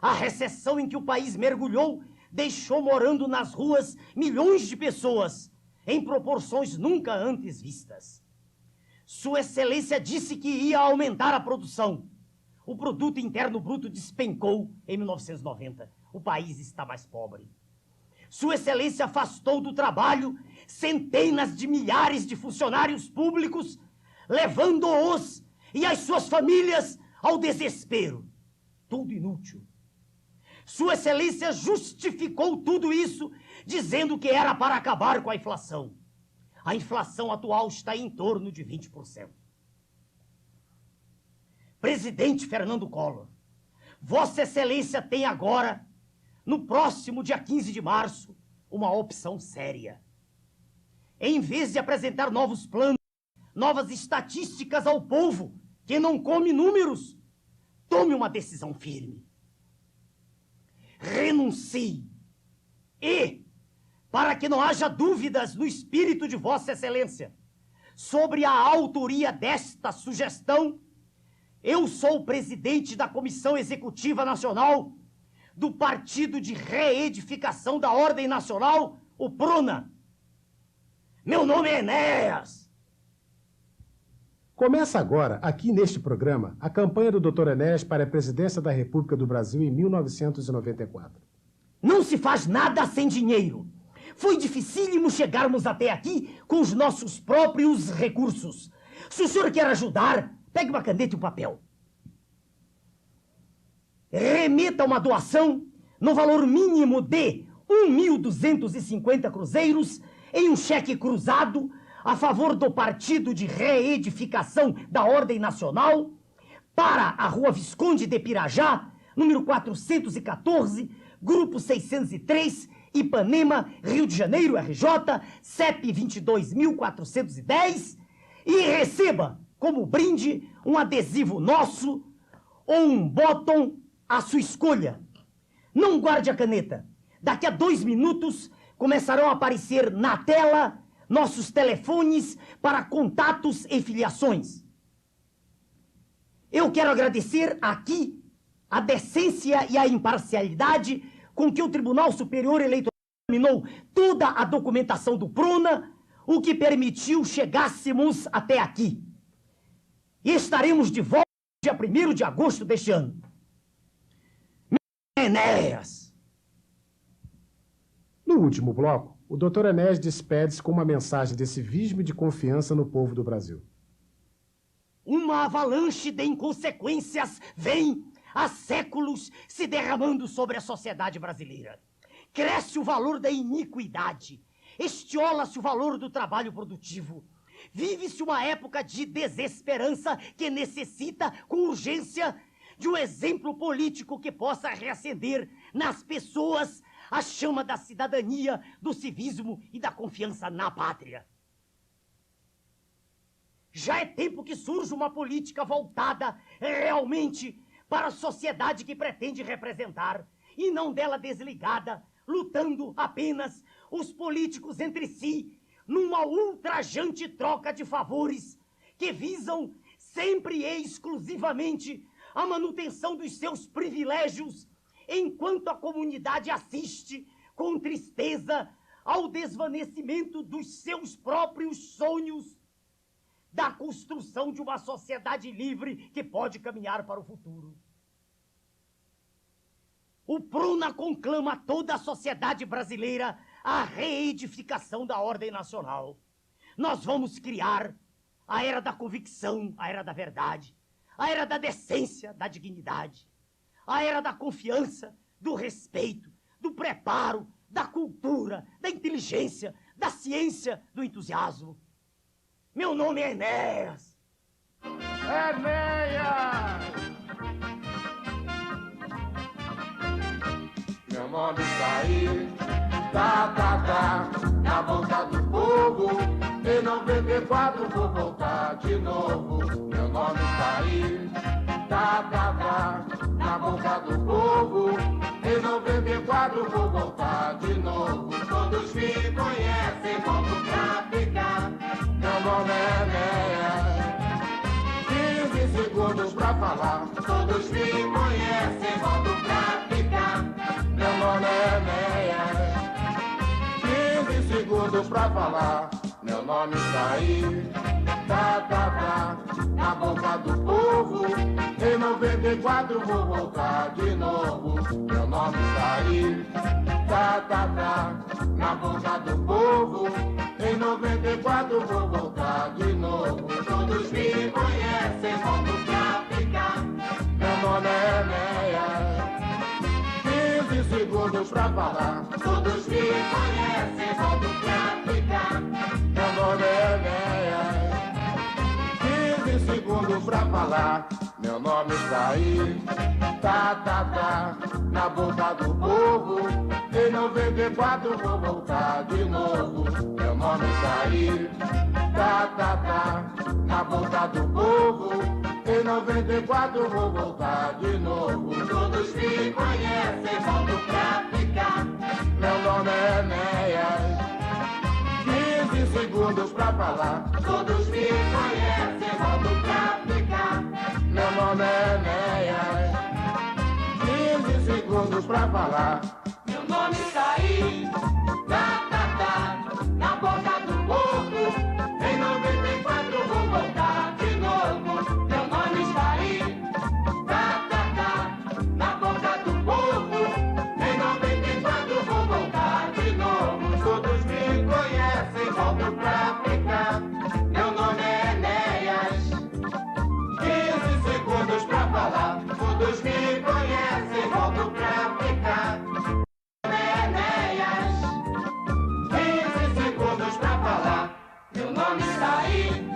A recessão em que o país mergulhou deixou morando nas ruas milhões de pessoas, em proporções nunca antes vistas. Sua Excelência disse que ia aumentar a produção. O produto interno bruto despencou em 1990. O país está mais pobre. Sua Excelência afastou do trabalho centenas de milhares de funcionários públicos, levando-os e as suas famílias ao desespero. Tudo inútil. Sua Excelência justificou tudo isso dizendo que era para acabar com a inflação. A inflação atual está em torno de 20%. Presidente Fernando Collor, Vossa Excelência tem agora, no próximo dia 15 de março, uma opção séria. Em vez de apresentar novos planos, novas estatísticas ao povo que não come números, tome uma decisão firme. Renuncie. E, para que não haja dúvidas no espírito de Vossa Excelência sobre a autoria desta sugestão, eu sou o presidente da Comissão Executiva Nacional do Partido de Reedificação da Ordem Nacional, o PRONA. Meu nome é Enéas. Começa agora, aqui neste programa, a campanha do Dr. Enéas para a presidência da República do Brasil em 1994. Não se faz nada sem dinheiro. Foi dificílimo chegarmos até aqui com os nossos próprios recursos. Se o senhor quer ajudar, pegue uma caneta e um papel. Remeta uma doação no valor mínimo de 1.250 cruzeiros em um cheque cruzado a favor do Partido de Reedificação da Ordem Nacional para a Rua Visconde de Pirajá, número 414, Grupo 603, Ipanema, Rio de Janeiro, RJ, CEP 22.410, e receba como brinde um adesivo nosso ou um bottom à sua escolha. Não guarde a caneta. Daqui a 2 minutos começarão a aparecer na tela nossos telefones para contatos e filiações. Eu quero agradecer aqui a decência e a imparcialidade com que o Tribunal Superior Eleitoral examinou toda a documentação do PRONA, o que permitiu chegássemos até aqui. E estaremos de volta dia 1º de agosto deste ano. Enéas! No último bloco, o Dr. Enéas despede-se com uma mensagem de civismo e de confiança no povo do Brasil. Uma avalanche de inconsequências vem há séculos se derramando sobre a sociedade brasileira. Cresce o valor da iniquidade, estiola-se o valor do trabalho produtivo. Vive-se uma época de desesperança que necessita, com urgência, de um exemplo político que possa reacender nas pessoas a chama da cidadania, do civismo e da confiança na pátria. Já é tempo que surja uma política voltada realmente para a sociedade que pretende representar, e não dela desligada, lutando apenas os políticos entre si, numa ultrajante troca de favores que visam sempre e exclusivamente a manutenção dos seus privilégios, enquanto a comunidade assiste com tristeza ao desvanecimento dos seus próprios sonhos, da construção de uma sociedade livre que pode caminhar para o futuro. O PRONA conclama toda a sociedade brasileira à reedificação da ordem nacional. Nós vamos criar a era da convicção, a era da verdade, a era da decência, da dignidade, a era da confiança, do respeito, do preparo, da cultura, da inteligência, da ciência, do entusiasmo. Meu nome é Enéas. Enéas! Meu nome está aí, na boca do povo. Em 94 vou voltar de novo. Meu nome está aí, na boca do povo. Em 94 vou voltar de novo. Todos me conhecem, volto pra ficar. Meu nome é Enéas, 15 segundos pra falar. Todos me conhecem, volto pra ficar. Meu nome é Enéas, 15 segundos pra falar. Meu nome está aí, na boca do povo. Em 94 vou voltar de novo. Meu nome está aí, na boca do povo. Em 94 vou voltar de novo. Todos me conhecem, volto pra ficar. Meu nome é Enéas, 15 segundos pra falar. Todos me conhecem, volto pra ficar. Meu nome é Enéas, 15 segundos pra falar. Meu nome está aí, na boca do povo. Em 94 vou voltar de novo. Meu nome está aí, na boca do povo. Em 94 vou voltar de novo. Todos me conhecem, volto pra ficar. Meu nome é Enéas, 15 segundos pra falar. Todos me conhecem, volto pra ficar. Meu nome é Enéas, 15 segundos pra falar. Meu nome está aí, na boca do povo. Em 94 vou voltar de novo. Meu nome está aí, na boca do povo. Em 94 vou voltar de novo. Todos me conhecem, volto pra ficar. Meu nome é Enéas, 15 segundos pra falar. Todos me conhecem, volto pra ficar. Meu nome é Enéas, 15 segundos pra falar. Meu nome está aí,